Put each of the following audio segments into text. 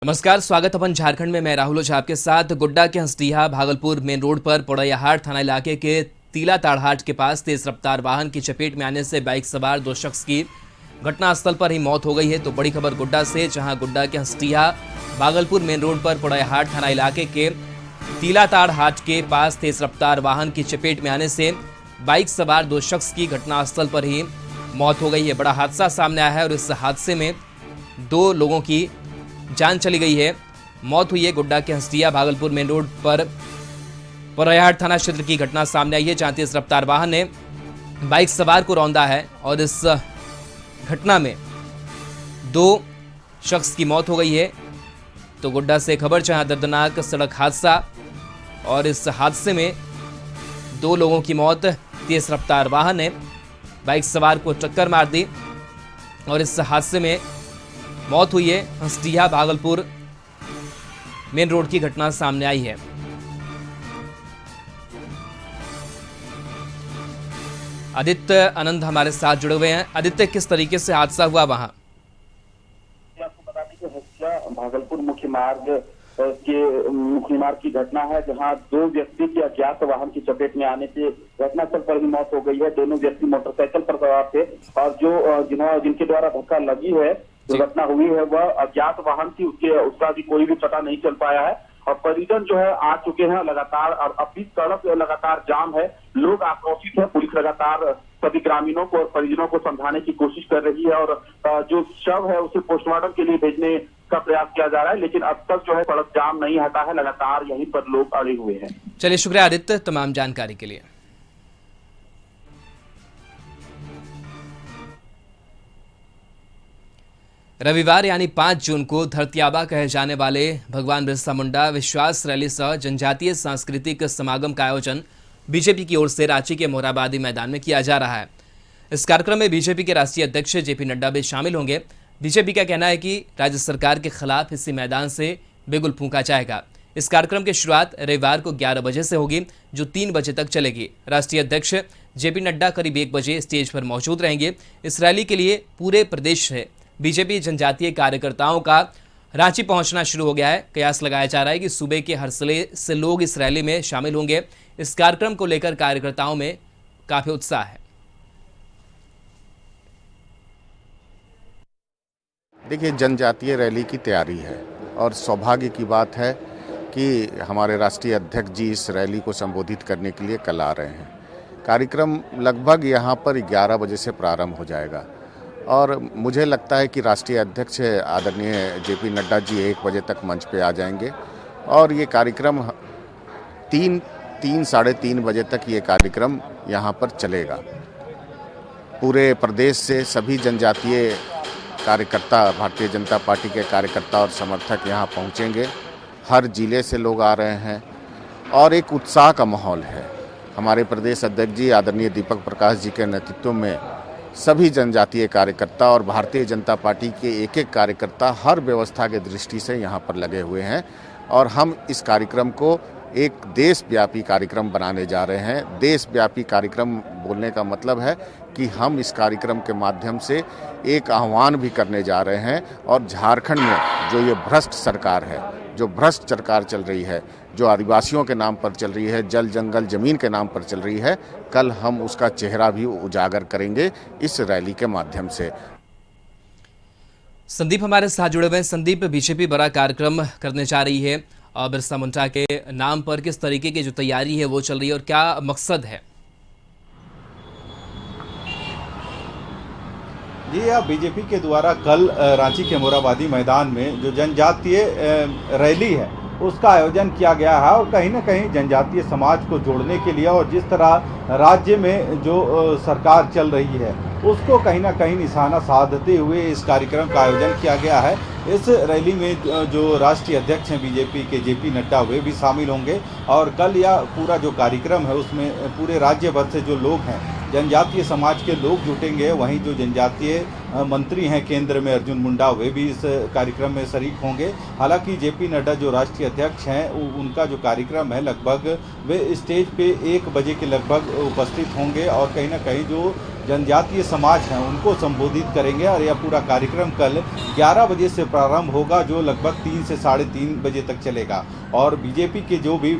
नमस्कार, स्वागत अपन झारखंड में। मैं राहुल ओझा आपके साथ। गोड्डा के हंसडीहा भागलपुर मेन रोड पर पोड़ैयाहाट थाना इलाके के तीला ताड़हाट के पास तेज रफ्तार वाहन की चपेट में आने से बाइक सवार दो शख्स की घटनास्थल पर ही मौत हो गई है। तो बड़ी खबर गोड्डा से, जहां गोड्डा के हंसडीहा भागलपुर मेन रोड पर पोड़ैयाहाट थाना इलाके के तीला ताड़हाट के पास तेज रफ्तार वाहन की चपेट में आने से बाइक सवार दो शख्स की घटनास्थल पर ही मौत हो गई है। बड़ा हादसा सामने आया है और इस हादसे में दो लोगों की जान चली गई है, मौत हुई है। गोड्डा के हंसडीहा भागलपुर मेन रोड पर पोड़ैयाहाट थाना क्षेत्र की घटना सामने आई है, जहां तेज रफ्तार वाहन ने बाइक सवार को रौंदा है और इस घटना में दो शख्स की मौत हो गई है। तो गोड्डा से खबर, जहां दर्दनाक सड़क हादसा और इस हादसे में दो लोगों की मौत। तेज रफ्तार वाहन ने बाइक सवार को टक्कर मार दी और इस हादसे में मौत हुई है। हंसडीहा भागलपुर मेन रोड की घटना सामने आई है। आदित्य आनंद हमारे साथ जुड़े हुए हैं। आदित्य, किस तरीके से हादसा हुआ वहां? आपको बता दें कि हंसडीहा भागलपुर मुख्य मार्ग की घटना है, जहां दो व्यक्ति की अज्ञात वाहन की चपेट में आने से घटनास्थल पर ही मौत हो गई है। दोनों व्यक्ति मोटरसाइकिल पर सवार थे और जिनके द्वारा धक्का लगी है, दुर्घटना हुई है, वह अज्ञात वाहन थी। उसका भी कोई भी पता नहीं चल पाया है और परिजन जो है आ चुके हैं लगातार। और अब भी सड़क लगातार जाम है, लोग आक्रोशित है। पुलिस लगातार सभी ग्रामीणों को और परिजनों को समझाने की कोशिश कर रही है और जो शव है उसे पोस्टमार्टम के लिए भेजने का प्रयास किया जा रहा है, लेकिन अब तक जो है सड़क जाम नहीं हटा है। लगातार यहीं पर लोग अड़े हुए हैं। चलिए, शुक्रिया आदित्य तमाम जानकारी के लिए। रविवार यानी 5 जून को धरती आबा कहे जाने वाले भगवान बिरसा मुंडा विश्वास रैली सह जनजातीय सांस्कृतिक समागम का आयोजन बीजेपी की ओर से रांची के मोरहाबादी मैदान में किया जा रहा है। इस कार्यक्रम में बीजेपी के राष्ट्रीय अध्यक्ष जेपी नड्डा भी शामिल होंगे। बीजेपी का कहना है कि राज्य सरकार के खिलाफ इसी मैदान से बिगुल फूंका जाएगा। इस कार्यक्रम की शुरुआत रविवार को 11 बजे से होगी, जो 3 बजे तक चलेगी। राष्ट्रीय अध्यक्ष जेपी नड्डा करीब 1 बजे स्टेज पर मौजूद रहेंगे। इस रैली के लिए पूरे प्रदेश से बीजेपी जनजातीय कार्यकर्ताओं का रांची पहुंचना शुरू हो गया है। कयास लगाया जा रहा है कि सूबे के हर जिले से लोग इस रैली में शामिल होंगे। इस कार्यक्रम को लेकर कार्यकर्ताओं में काफी उत्साह है। देखिए, जनजातीय रैली की तैयारी है और सौभाग्य की बात है कि हमारे राष्ट्रीय अध्यक्ष जी इस रैली को संबोधित करने के लिए कल आ रहे हैं। कार्यक्रम लगभग यहाँ पर 11 बजे से प्रारंभ हो जाएगा और मुझे लगता है कि राष्ट्रीय अध्यक्ष आदरणीय जेपी नड्डा जी 1 बजे तक मंच पे आ जाएंगे और ये कार्यक्रम 3 साढ़े 3 बजे तक ये कार्यक्रम यहाँ पर चलेगा। पूरे प्रदेश से सभी जनजातीय कार्यकर्ता, भारतीय जनता पार्टी के कार्यकर्ता और समर्थक यहाँ पहुँचेंगे। हर जिले से लोग आ रहे हैं और एक उत्साह का माहौल है। हमारे प्रदेश अध्यक्ष जी आदरणीय दीपक प्रकाश जी के नेतृत्व में सभी जनजातीय कार्यकर्ता और भारतीय जनता पार्टी के एक कार्यकर्ता हर व्यवस्था के दृष्टि से यहाँ पर लगे हुए हैं और हम इस कार्यक्रम को एक देशव्यापी कार्यक्रम बनाने जा रहे हैं। देशव्यापी कार्यक्रम बोलने का मतलब है कि हम इस कार्यक्रम के माध्यम से एक आह्वान भी करने जा रहे हैं और झारखंड में जो ये भ्रष्ट सरकार है, जो भ्रष्ट सरकार चल रही है, जो आदिवासियों के नाम पर चल रही है, जल जंगल जमीन के नाम पर चल रही है, कल हम उसका चेहरा भी उजागर करेंगे इस रैली के माध्यम से। संदीप हमारे साथ जुड़े हुए हैं। संदीप, बीजेपी बड़ा कार्यक्रम करने जा रही है और बिरसा मुंडा के नाम पर किस तरीके की जो तैयारी है वो चल रही है और क्या मकसद है? जी हाँ, बीजेपी के द्वारा कल रांची के मोरहाबादी मैदान में जो जनजातीय रैली है उसका आयोजन किया गया है और कहीं ना कहीं जनजातीय समाज को जोड़ने के लिए और जिस तरह राज्य में जो सरकार चल रही है उसको कहीं ना कहीं निशाना साधते हुए इस कार्यक्रम का आयोजन किया गया है। इस रैली में जो राष्ट्रीय अध्यक्ष हैं बीजेपी के जेपी नड्डा, वे भी शामिल होंगे और कल यह पूरा जो कार्यक्रम है उसमें पूरे राज्य भर से जो लोग हैं, जनजातीय समाज के लोग जुटेंगे। वहीं जो जनजातीय मंत्री हैं केंद्र में अर्जुन मुंडा, वे भी इस कार्यक्रम में शरीक होंगे। हालांकि जेपी नड्डा जो राष्ट्रीय अध्यक्ष हैं, उनका जो कार्यक्रम है लगभग वे स्टेज पे 1 बजे के लगभग उपस्थित होंगे और कहीं ना कहीं जो जनजातीय समाज हैं उनको संबोधित करेंगे। और यह पूरा कार्यक्रम कल 11 बजे से प्रारंभ होगा, जो लगभग 3 से 3:30 बजे तक चलेगा। और बीजेपी के जो भी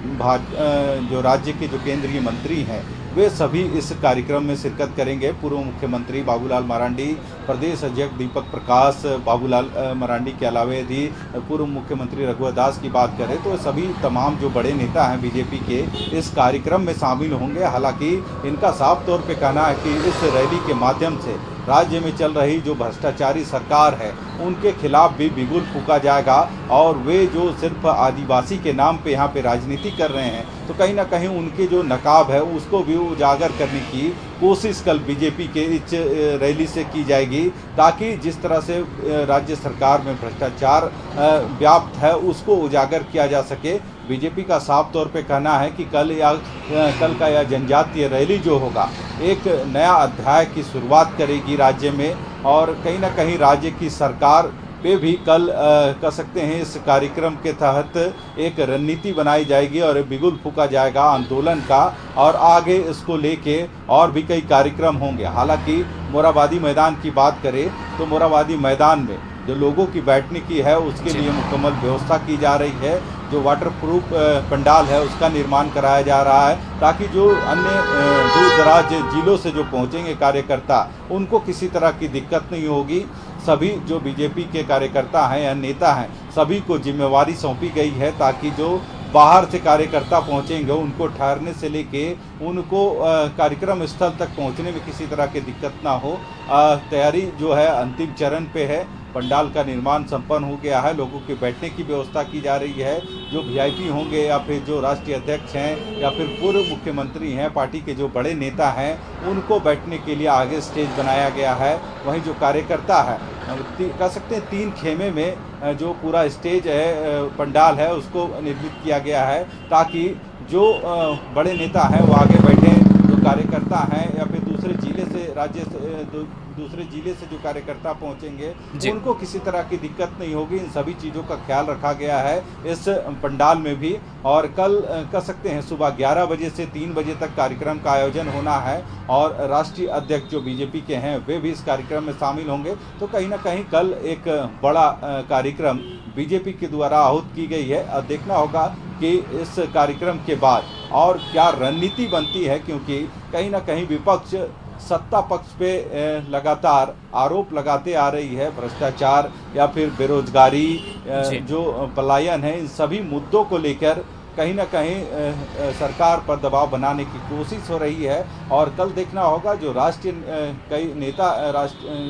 जो राज्य के जो केंद्रीय मंत्री हैं वे सभी इस कार्यक्रम में शिरकत करेंगे। पूर्व मुख्यमंत्री बाबूलाल मरांडी, प्रदेश अध्यक्ष दीपक प्रकाश, बाबूलाल मरांडी के अलावा यदि पूर्व मुख्यमंत्री रघुवर दास की बात करें तो सभी तमाम जो बड़े नेता हैं बीजेपी के इस कार्यक्रम में शामिल होंगे। हालांकि इनका साफ तौर पे कहना है कि इस रैली के माध्यम से राज्य में चल रही जो भ्रष्टाचारी सरकार है उनके खिलाफ भी बिगुल फूंका जाएगा। और वे जो सिर्फ आदिवासी के नाम पे यहाँ पे राजनीति कर रहे हैं तो कहीं ना कहीं उनके जो नकाब है उसको भी उजागर करने की कोशिश कल बीजेपी के इस रैली से की जाएगी, ताकि जिस तरह से राज्य सरकार में भ्रष्टाचार व्याप्त है उसको उजागर किया जा सके। बीजेपी का साफ तौर पे कहना है कि कल का यह जनजातीय रैली जो होगा एक नया अध्याय की शुरुआत करेगी राज्य में। और कहीं ना कहीं राज्य की सरकार पे भी कल कह सकते हैं इस कार्यक्रम के तहत एक रणनीति बनाई जाएगी और बिगुल फूंका जाएगा आंदोलन का। और आगे इसको लेके और भी कई कार्यक्रम होंगे। हालांकि मोरहाबादी मैदान की बात करें तो मोरहाबादी मैदान में जो लोगों की बैठने की है उसके लिए मुकम्मल व्यवस्था की जा रही है। जो वाटरप्रूफ पंडाल है उसका निर्माण कराया जा रहा है, ताकि जो अन्य दूर दराज जिलों से जो पहुंचेंगे कार्यकर्ता उनको किसी तरह की दिक्कत नहीं होगी। सभी जो बीजेपी के कार्यकर्ता हैं या नेता हैं सभी को जिम्मेवारी सौंपी गई है, ताकि जो बाहर से कार्यकर्ता पहुंचेंगे उनको ठहरने से लेके उनको कार्यक्रम स्थल तक पहुंचने में किसी तरह की दिक्कत ना हो। तैयारी जो है अंतिम चरण पे है। पंडाल का निर्माण संपन्न हो गया है, लोगों के बैठने की व्यवस्था की जा रही है। जो वीआईपी होंगे या फिर जो राष्ट्रीय अध्यक्ष हैं या फिर पूर्व मुख्यमंत्री हैं, पार्टी के जो बड़े नेता हैं उनको बैठने के लिए आगे स्टेज बनाया गया है। वहीं जो कार्यकर्ता है कह सकते हैं 3 खेमे में जो पूरा स्टेज है पंडाल है उसको निर्मित किया गया है, ताकि जो बड़े नेता हैं वो आगे बैठे, जो कार्यकर्ता हैं या फिर दूसरे जिले से राज्य से दूसरे जिले से जो कार्यकर्ता पहुंचेंगे उनको किसी तरह की दिक्कत नहीं होगी। इन सभी चीज़ों का ख्याल रखा गया है इस पंडाल में भी। और कल कह सकते हैं सुबह 11 बजे से 3 बजे तक कार्यक्रम का आयोजन होना है और राष्ट्रीय अध्यक्ष जो बीजेपी के हैं वे भी इस कार्यक्रम में शामिल होंगे। तो कहीं ना कहीं कल एक बड़ा कार्यक्रम बीजेपी के द्वारा आहूत की गई है। अब देखना होगा कि इस कार्यक्रम के बाद और क्या रणनीति बनती है, क्योंकि कहीं ना कहीं विपक्ष सत्ता पक्ष पे लगातार आरोप लगाते आ रही है। भ्रष्टाचार या फिर बेरोजगारी, जो पलायन है, इन सभी मुद्दों को लेकर कहीं ना कहीं सरकार पर दबाव बनाने की कोशिश हो रही है। और कल देखना होगा जो राष्ट्रीय कई नेता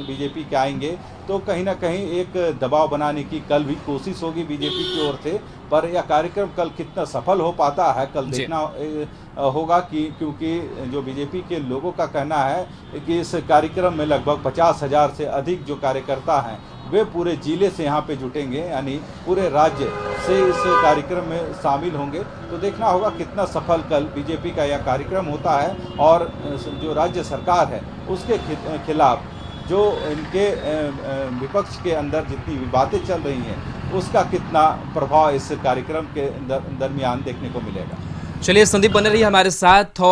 बीजेपी के आएंगे तो कहीं ना कहीं एक दबाव बनाने की कल भी कोशिश होगी बीजेपी की ओर से। पर यह कार्यक्रम कल कितना सफल हो पाता है कल देखना होगा, कि क्योंकि जो बीजेपी के लोगों का कहना है कि इस कार्यक्रम में लगभग 50,000 से अधिक जो कार्यकर्ता हैं वे पूरे जिले से यहाँ पे जुटेंगे, यानी पूरे राज्य से इस कार्यक्रम में शामिल होंगे। तो देखना होगा कितना सफल कल बीजेपी का यह कार्यक्रम होता है और जो राज्य सरकार है उसके खिलाफ जो इनके विपक्ष के अंदर जितनी बातें चल रही हैं उसका कितना प्रभाव इस कार्यक्रम के दरमियान देखने को मिलेगा। चलिए संदीप बने रहिए हमारे साथ। और